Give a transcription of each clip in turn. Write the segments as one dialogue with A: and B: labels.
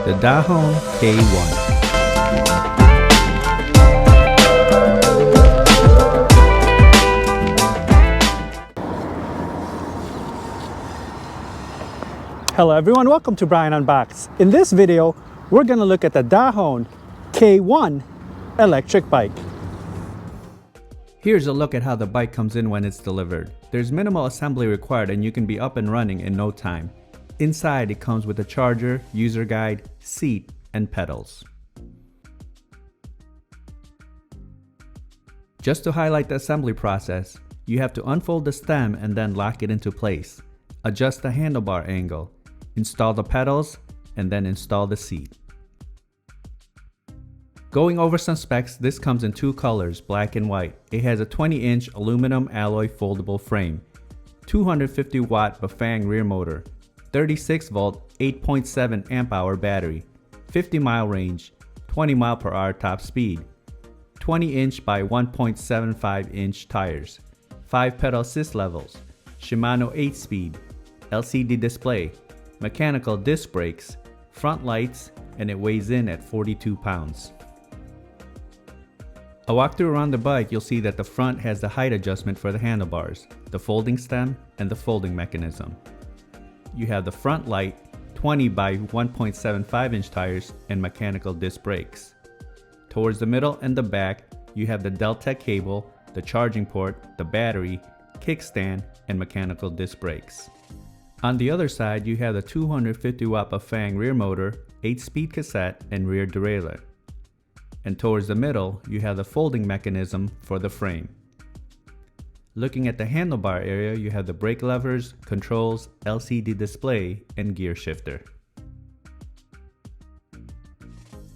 A: the Dahon K-One.
B: Hello everyone, welcome to Brian Unboxed. In this video, we're going to look at the Dahon K-One electric bike.
A: Here's a look at how the bike comes in when it's delivered. There's minimal assembly required and you can be up and running in no time. Inside it comes with a charger, user guide, seat, and pedals. Just to highlight the assembly process, you have to unfold the stem and then lock it into place. Adjust the handlebar angle. Install the pedals, and then install the seat. Going over some specs, this comes in two colors, black and white. It has a 20-inch aluminum alloy foldable frame, 250 watt Bafang rear motor, 36 volt 8.7 amp hour battery, 50 mile range, 20 mile per hour top speed, 20-inch by 1.75 inch tires, 5 pedal assist levels, Shimano 8-speed, LCD display, mechanical disc brakes, front lights, and it weighs in at 42 pounds. A walkthrough around the bike, you'll see that the front has the height adjustment for the handlebars, the folding stem, and the folding mechanism. You have the front light, 20 by 1.75 inch tires, and mechanical disc brakes. Towards the middle and the back, you have the Deltech cable, the charging port, the battery, kickstand, and mechanical disc brakes. On the other side, you have the 250 watt Bafang rear motor, 8-speed cassette, and rear derailleur. And towards the middle, you have the folding mechanism for the frame. Looking at the handlebar area, you have the brake levers, controls, LCD display, and gear shifter.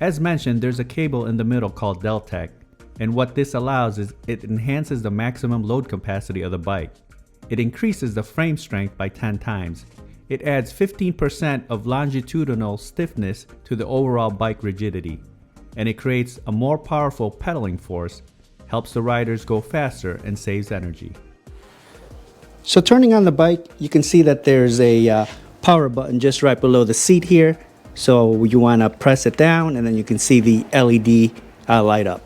A: As mentioned, there's a cable in the middle called Deltech, and what this allows is it enhances the maximum load capacity of the bike. It increases the frame strength by 10 times. It adds 15% of longitudinal stiffness to the overall bike rigidity, and it creates a more powerful pedaling force, helps the riders go faster, and saves energy.
B: So turning on the bike, you can see that there's a power button just right below the seat here. So you want to press it down and then you can see the LED light up.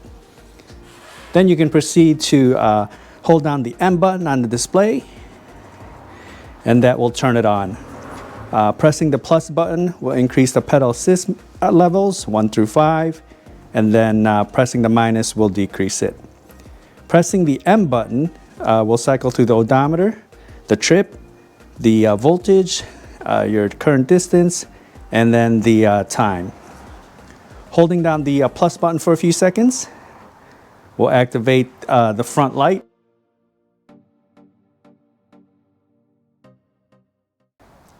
B: Then you can proceed to hold down the M button on the display, and that will turn it on. Pressing the plus button will increase the pedal assist levels 1 through 5, and then pressing the minus will decrease it. Pressing the M button will cycle through the odometer, the trip, the voltage, your current distance, and then the time. Holding down the plus button for a few seconds will activate the front light.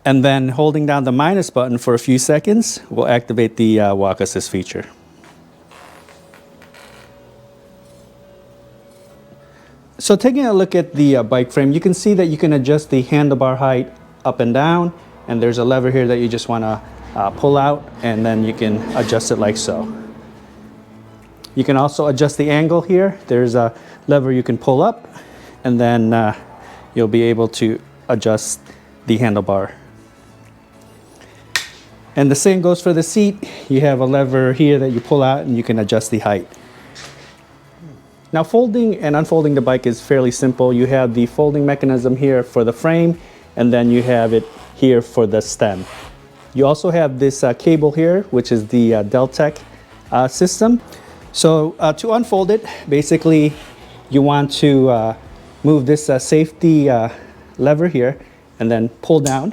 B: And then holding down the minus button for a few seconds will activate the walk assist feature. So taking a look at the bike frame, you can see that you can adjust the handlebar height up and down, and there's a lever here that you just want to pull out, and then you can adjust it like so. You can also adjust the angle here. There's a lever you can pull up, and then you'll be able to adjust the handlebar. And the same goes for the seat. You have a lever here that you pull out and you can adjust the height. Now folding and unfolding the bike is fairly simple. You have the folding mechanism here for the frame, and then you have it here for the stem. You also have this cable here, which is the Deltech system. So to unfold it, basically you want to move this safety lever here and then pull down,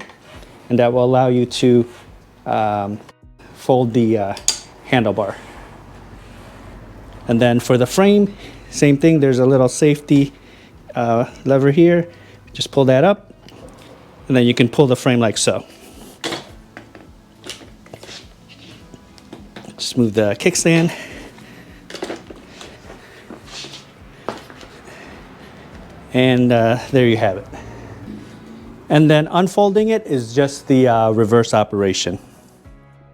B: and that will allow you to fold the handlebar. And then for the frame, same thing. There's a little safety lever here. Just pull that up, and then you can pull the frame like so. Just move the kickstand. And there you have it. And then unfolding it is just the reverse operation.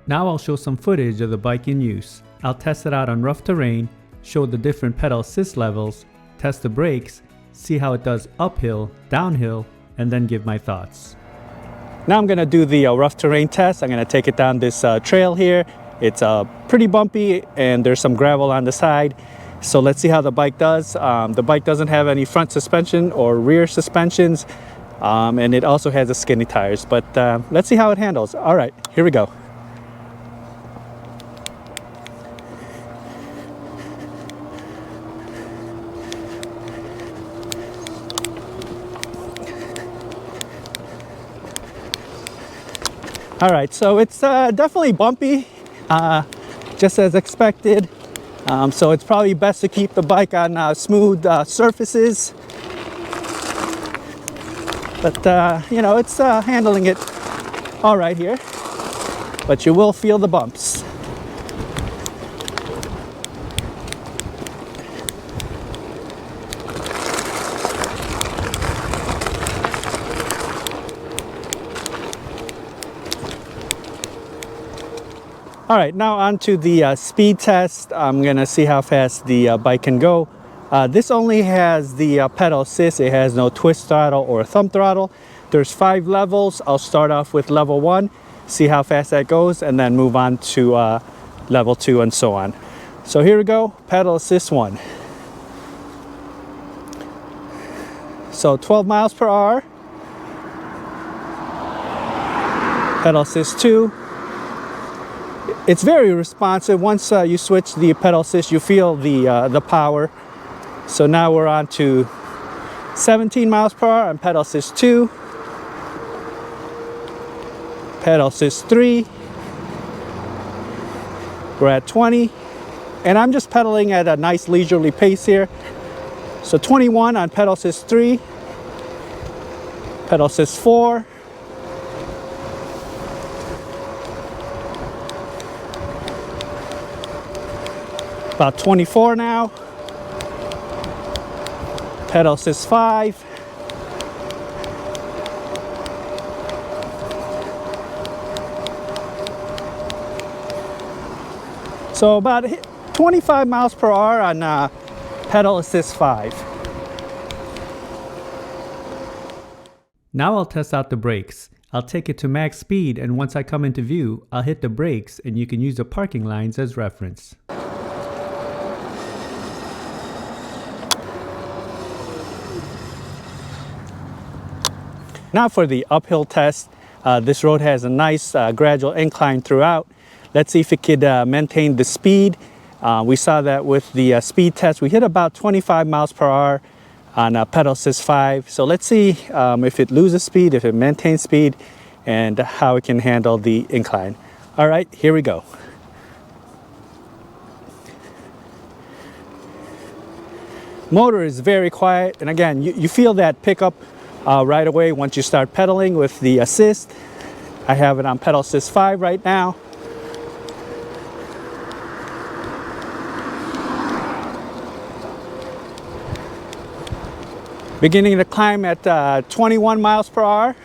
A: Now I'll show some footage of the bike in use. I'll test it out on rough terrain, show the different pedal assist levels, test the brakes, see how it does uphill, downhill, and then give my thoughts.
B: Now I'm gonna do the rough terrain test. I'm gonna take it down this trail here. It's pretty bumpy and there's some gravel on the side. So let's see how the bike does. The bike doesn't have any front suspension or rear suspensions. And it also has the skinny tires, but let's see how it handles. All right, here we go. All right, so it's definitely bumpy, just as expected. So it's probably best to keep the bike on smooth surfaces. But you know, it's handling it all right here, but you will feel the bumps. All right, now on to the speed test. I'm gonna see how fast the bike can go. This only has the pedal assist. It has no twist throttle or thumb throttle. There's 5 levels. I'll start off with level 1, see how fast that goes, and then move on to level 2 and so on. So here we go, pedal assist 1. So 12 miles per hour. Pedal assist 2. It's very responsive. Once you switch the pedal assist, you feel the power. So now we're on to 17 miles per hour on pedal assist 2. Pedal assist 3. We're at 20. And I'm just pedaling at a nice leisurely pace here. So 21 on pedal assist 3. Pedal assist 4. About 24 now. Pedal assist 5. So about 25 miles per hour on pedal assist 5.
A: Now I'll test out the brakes. I'll take it to max speed, and once I come into view, I'll hit the brakes and you can use the parking lines as reference.
B: Now for the uphill test. This road has a nice gradual incline throughout. Let's see if it could maintain the speed. We saw that with the speed test. We hit about 25 miles per hour on pedal assist 5. So let's see if it loses speed, if it maintains speed, and how it can handle the incline. All right, here we go. Motor is very quiet, and again, you feel that pickup right away once you start pedaling with the assist. I have it on pedal assist 5 right now. Beginning to climb at 21 miles per hour.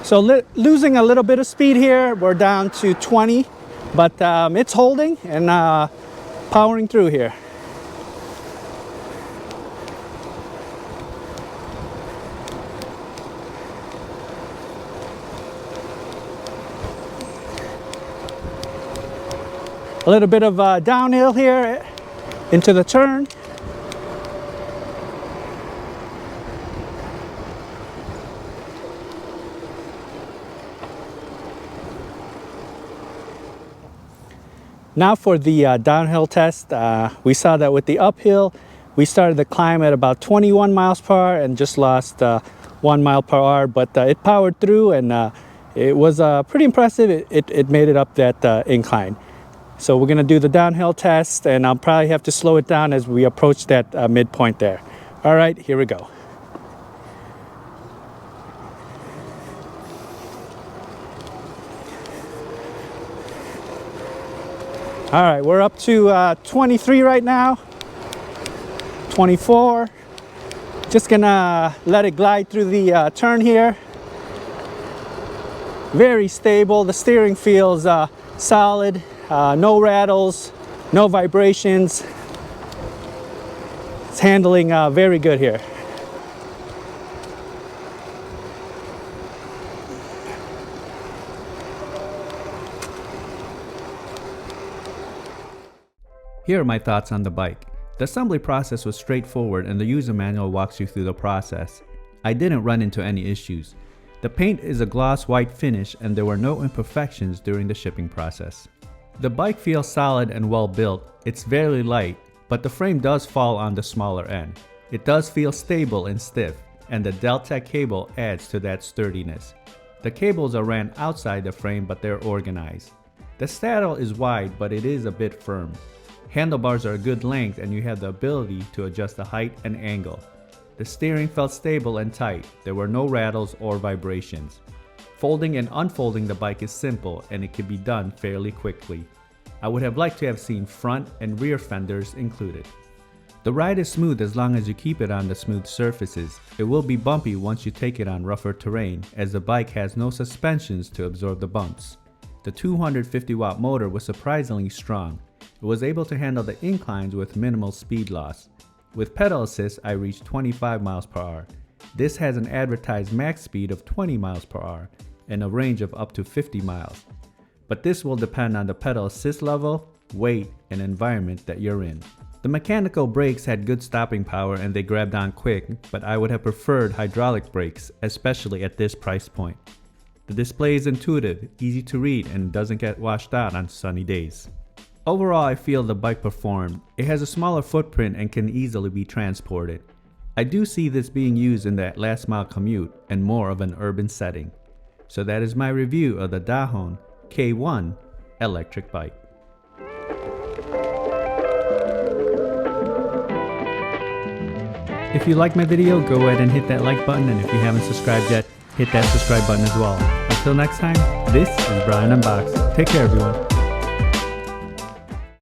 B: So losing a little bit of speed here. We're down to 20, but it's holding and powering through here. A little bit of downhill here into the turn. Now for the downhill test. We saw that with the uphill, we started the climb at about 21 miles per hour and just lost 1 mile per hour, but it powered through and it was pretty impressive. It made it up that incline. So we're gonna do the downhill test, and I'll probably have to slow it down as we approach that midpoint there. All right, here we go. All right, we're up to 23 right now, 24. Just gonna let it glide through the turn here. Very stable. The steering feels solid, no rattles, no vibrations. It's handling very good here.
A: Here are my thoughts on the bike. The assembly process was straightforward and the user manual walks you through the process. I didn't run into any issues. The paint is a gloss white finish and there were no imperfections during the shipping process. The bike feels solid and well built. It's very light, but the frame does fall on the smaller end. It does feel stable and stiff, and the Deltech cable adds to that sturdiness. The cables are ran outside the frame, but they're organized. The saddle is wide, but it is a bit firm. Handlebars are a good length and you have the ability to adjust the height and angle. The steering felt stable and tight. There were no rattles or vibrations. Folding and unfolding the bike is simple and it can be done fairly quickly. I would have liked to have seen front and rear fenders included. The ride is smooth as long as you keep it on the smooth surfaces. It will be bumpy once you take it on rougher terrain as the bike has no suspensions to absorb the bumps. The 250 watt motor was surprisingly strong. It was able to handle the inclines with minimal speed loss. With pedal assist, I reached 25 miles per hour. This has an advertised max speed of 20 miles per hour and a range of up to 50 miles. But this will depend on the pedal assist level, weight, and environment that you're in. The mechanical brakes had good stopping power and they grabbed on quick, but I would have preferred hydraulic brakes, especially at this price point. The display is intuitive, easy to read, and doesn't get washed out on sunny days. Overall, I feel the bike performed. It has a smaller footprint and can easily be transported. I do see this being used in that last mile commute and more of an urban setting. So that is my review of the Dahon K-One electric bike. If you like my video, go ahead and hit that like button, and if you haven't subscribed yet, hit that subscribe button as well. Until next time, this is Brian Unboxed. Take care, everyone.